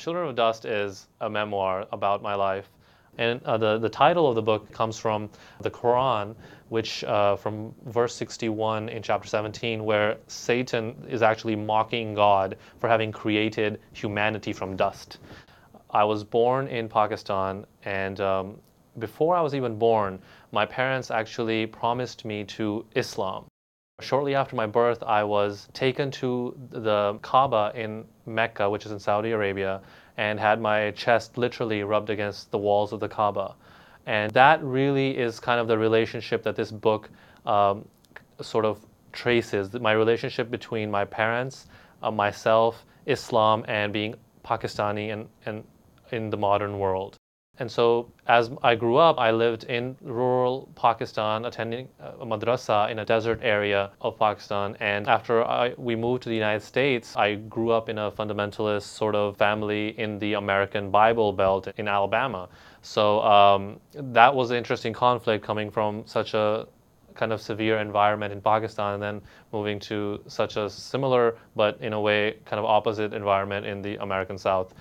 Children of Dust is a memoir about my life. And the title of the book comes from the Quran, which from verse 61 in chapter 17, where Satan is actually mocking God for having created humanity from dust. I was born in Pakistan, and before I was even born, my parents actually promised me to Islam. Shortly after my birth, I was taken to the Kaaba in Mecca, which is in Saudi Arabia, and had my chest literally rubbed against the walls of the Kaaba. And that really is kind of the relationship that this book sort of traces, my relationship between my parents, myself, Islam, and being Pakistani and in the modern world. And so as I grew up, I lived in rural Pakistan, attending a madrassa in a desert area of Pakistan. And after we moved to the United States, I grew up in a fundamentalist sort of family in the American Bible Belt in Alabama. So that was an interesting conflict, coming from such a kind of severe environment in Pakistan and then moving to such a similar, but in a way kind of opposite environment in the American South.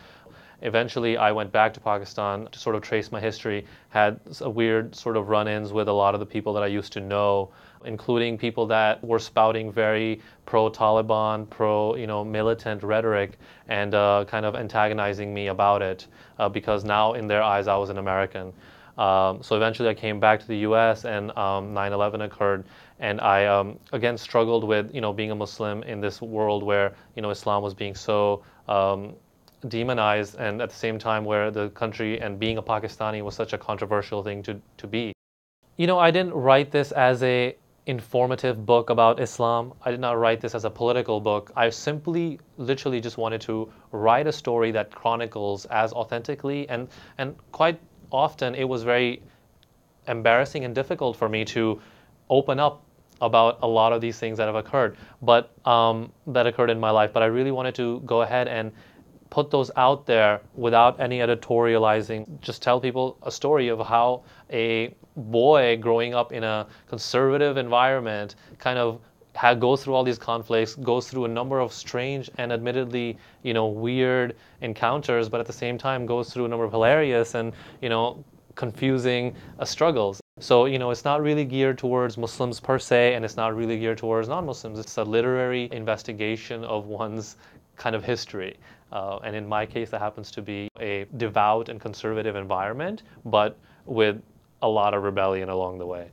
Eventually, I went back to Pakistan to sort of trace my history, had a weird sort of run-ins with a lot of the people that I used to know, including people that were spouting very pro-Taliban, militant rhetoric, and kind of antagonizing me about it, because now in their eyes I was an American. So eventually I came back to the US, and 9/11 occurred, and I again struggled with being a Muslim in this world where Islam was being so demonized, and at the same time where the country and being a Pakistani was such a controversial thing to be. I didn't write this as a informative book about Islam. I did not write this as a political book. I simply literally just wanted to write a story that chronicles as authentically, and quite often it was very embarrassing and difficult for me to open up about a lot of these things that have occurred, but that occurred in my life. But I really wanted to go ahead and put those out there without any editorializing. Just tell people a story of how a boy growing up in a conservative environment kind of goes through all these conflicts, goes through a number of strange and admittedly, weird encounters, but at the same time goes through a number of hilarious and, confusing struggles. So, it's not really geared towards Muslims per se, and it's not really geared towards non-Muslims. It's a literary investigation of one's kind of history. And in my case, that happens to be a devout and conservative environment, but with a lot of rebellion along the way.